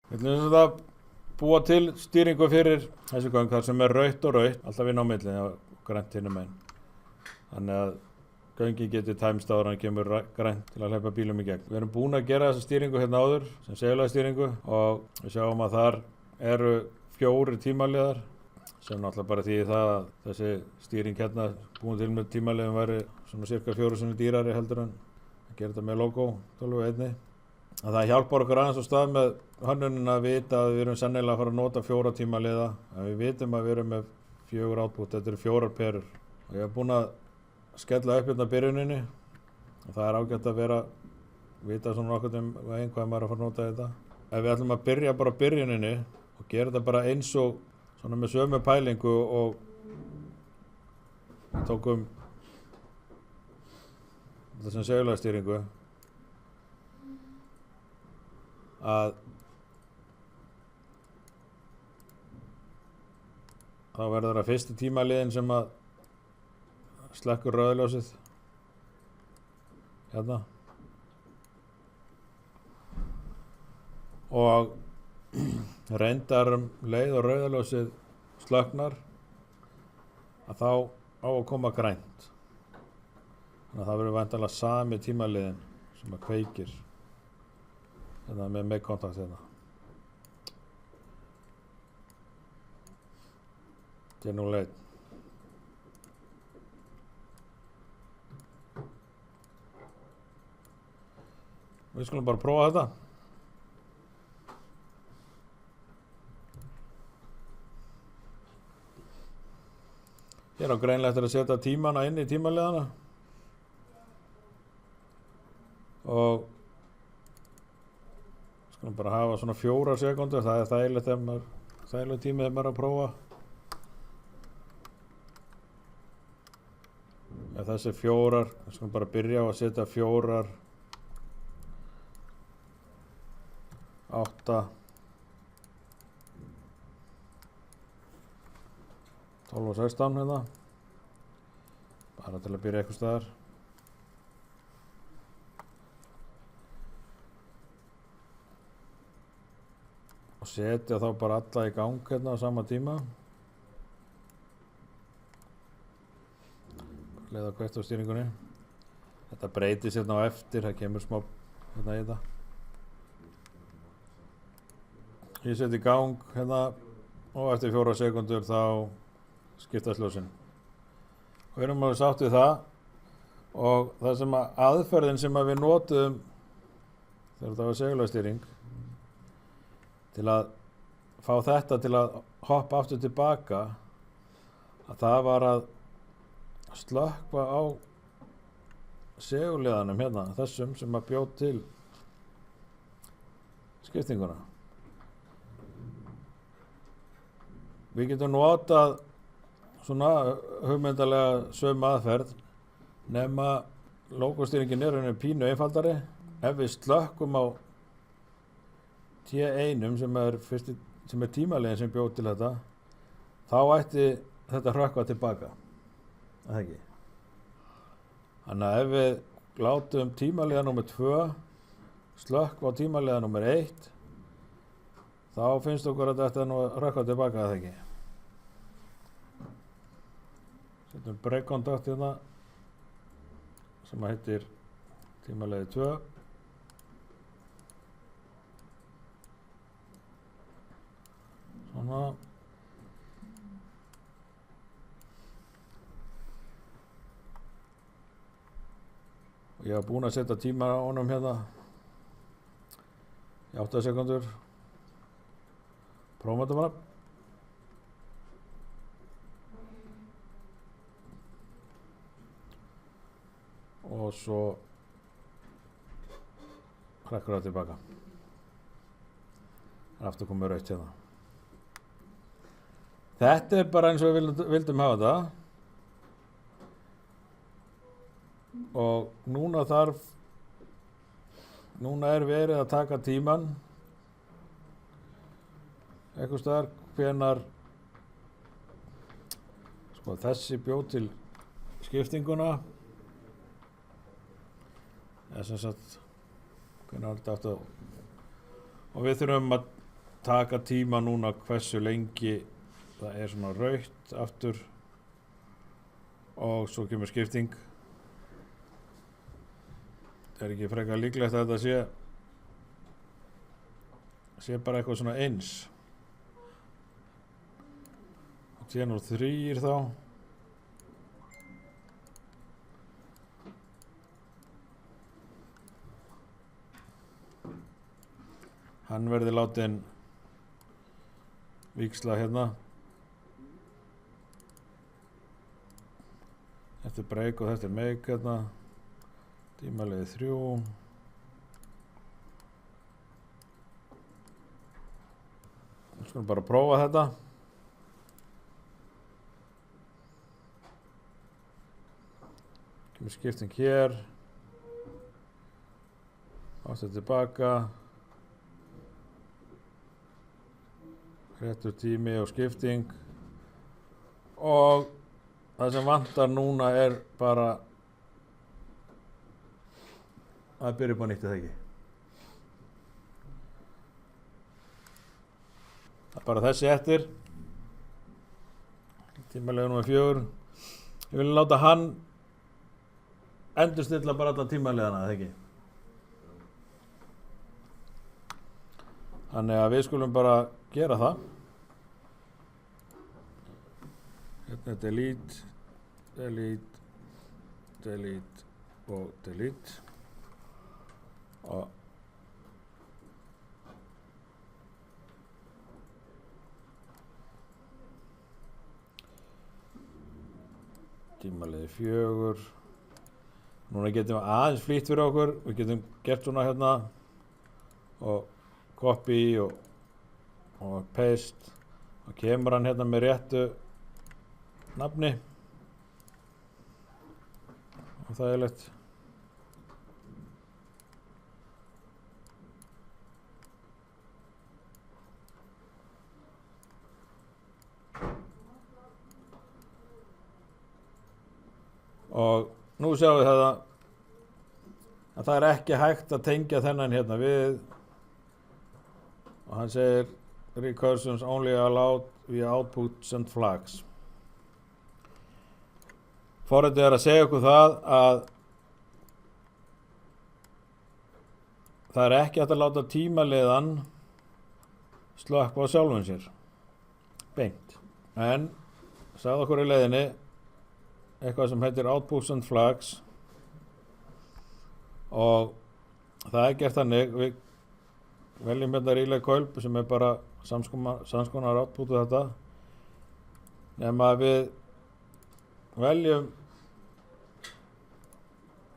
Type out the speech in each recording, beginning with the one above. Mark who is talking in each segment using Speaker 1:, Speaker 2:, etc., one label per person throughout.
Speaker 1: Við ætlum sem að búa til stýringu fyrir þessi göng þar sem rautt og rautt alltaf inn á milli og grænt hinum megin. Þannig að göngin geti tæmst áður en kemur grænt til að hleypa bílum í gegn. Við erum búin að gera þessa stýringu hérna áður sem segulagstýringu og við sjáum að þar eru 4 tímaliðar sem náttúrulega bara þýðir það að þessi stýring hérna búin til með tímaliðum væri svona cirka 4 sinnum dýrari heldur en að gera þetta með logo 12 að það hjálpar okkur aðeins á stað með hönnunin að vita að við erum sennilega að fara að nota 4 tímaliða en við vitum að við erum með 4 output, þetta eru 4 perur og ég hef búin að skella upp hérna byrjuninni og það er ágætt að vita svona okkur veginn hvað maður er að fara að nota þetta. Ef við ætlum að byrja bara á byrjuninni og gera þetta bara eins og svona með sömu pælingu og við tókum þetta sem segulagstýringu að þá verður það fyrsti tímaliðin sem að slekkur rauðljósið hérna og reyndar leið og rauðljósið slöknar að þá á að koma grænt þannig að það verður væntanlega sami tímaliðin sem að kveikir hérna með kontakt hérna. Þetta er nú leið. Við skulum bara prófa þetta. Hér á greinlegt að setja tímana inn í tímaliðana og skulum bara hafa svona 4 sekúndur, það er þægilegt tími þegar maður er að prófa. Ef þessi 4, skulum bara byrja á að setja 4, 8, 12 og 16 hérna, bara til að byrja eitthvað staðar. Og setja þá bara alla í gang hérna á sama tíma. Leiða kveikt á stýringunni. Þetta breytist hérna á eftir, það kemur smá hérna í þetta. Ég seti í gang hérna og eftir 4 sekúndur þá skiptast ljósin. Og við erum alveg sátt við það og það sem aðferðin sem við notuðum þegar þetta var segulagstýring til að fá þetta til að hoppa aftur tilbaka að það var að slökkva á seguliðanum hérna, þessum sem að bjóð til skiptinguna. Við getum notað svona hugmyndalega sömu aðferð nema logostýringin er henni pínu einfaldari. Ef við slökkum á T1 sem er tímaliðin sem bjóð til þetta þá ætti þetta hrökkva tilbaka. Það ekki. Þannig að ef við látum tímaliða nr. 2 slökkva á tímaliða nr. 1 þá finnst okkur að þetta nú hrökkva tilbaka, það ekki. Setjum breakkontakt hérna sem að heitir tímaliði 2. Svona. Og ég var búinn að setja tíma á honum hérna í 8 sekúndur. Prófum þetta bara. Og svo hrekkur það tilbaka. Það er aftur komið rautt hérna. Þetta er bara eins og við vildum hafa þetta. Og núna er verið að taka tíman eitthvað staðar hvenar sko þessi bjóð til skiptinguna eða sem sagt hvenar þetta aftur og við þurfum að taka tíma núna hversu lengi það svona rautt aftur og svo kemur skipting. Það ekki frekar líklegt að þetta sé bara eitthvað svona eins. Og sé nú 3 þá. Hann verði látin víxla hérna. Þetta break og þetta make hérna. Tímaliði 3. Við skulum bara prófa þetta. Kemur skipting hér. Aftur tilbaka. Réttur tími og skipting. Og það sem vantar núna bara að byrja upp á nýtt, eða ekki? Það er bara þessi eftir. Tímaliður númer 4. Ég vil láta hann endurstilla bara alla tímaliðana, eða ekki? Þannig að við skulum bara gera það. Hérna delete, delete, delete og delete. Og tímaliði 4. Núna getum við aðeins flýtt fyrir okkur. Við getum gert svona hérna og copy og paste og kemur hann hérna með réttu nafni og það lett. Og nú sjáum við að það er ekki hægt að tengja þennan hérna við og hann segir recursions only allowed via outputs and flags. Forritið að segja okkur það að það er ekki hægt að láta tímaliðan slökkva á sjálfum sér beint, en sagði okkur í leiðinni eitthvað sem heitir outputs and flags og það er gert þannig. Við veljum hérna relay coil sem er bara samskonar outputu þetta, nema að við veljum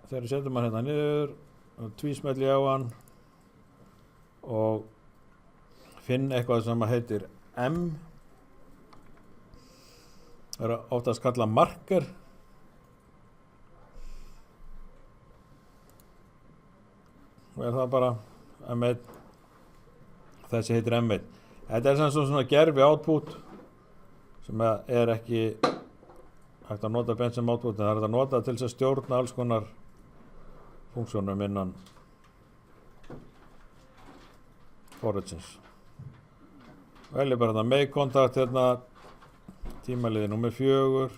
Speaker 1: þegar við setjum hann hérna niður og tvísmelli á hann og finn eitthvað sem heitir M. Það er oftast kallað marker. Og það bara M1. Þessi heitir M1. Þetta er sem svona gerfi output sem er ekki hægt að nota beint sem output, en það er hægt að nota til þess að stjórna alls konar funksjónum innan forritsins. Velja bara þetta make contact hérna, tímaliði númer 4.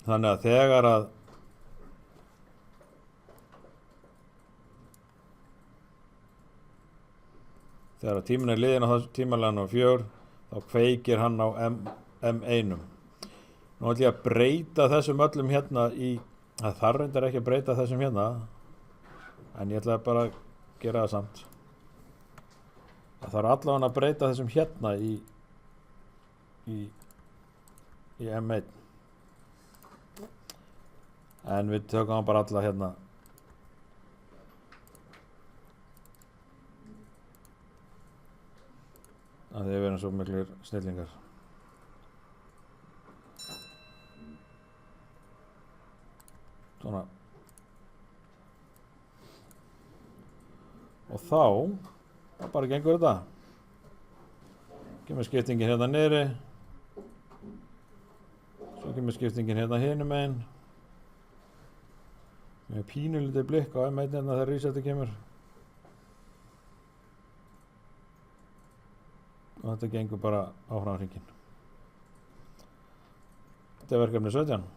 Speaker 1: Þannig að þegar tíminn er liðinn á tímaliðan númer 4 þá kveikir hann á M1. Nú ætlum ég að breyta þessum öllum hérna það þarf reyndar ekki að breyta þessum hérna, en ég ætla bara að gera það samt. Það þarf allavega að breyta þessum hérna í M1. En við tökum hann bara alla hérna. Af því við erum svo miklir snillingar. Svona. Og þá bara gengur þetta. Kemur skiptingin hérna niðri. Svo kemur skiptingin hérna hinum megin. Með pínulítið blikk á M1 hérna þegar resetti kemur. og þetta gengur bara áfram hringinn. Þetta er verkefni 17.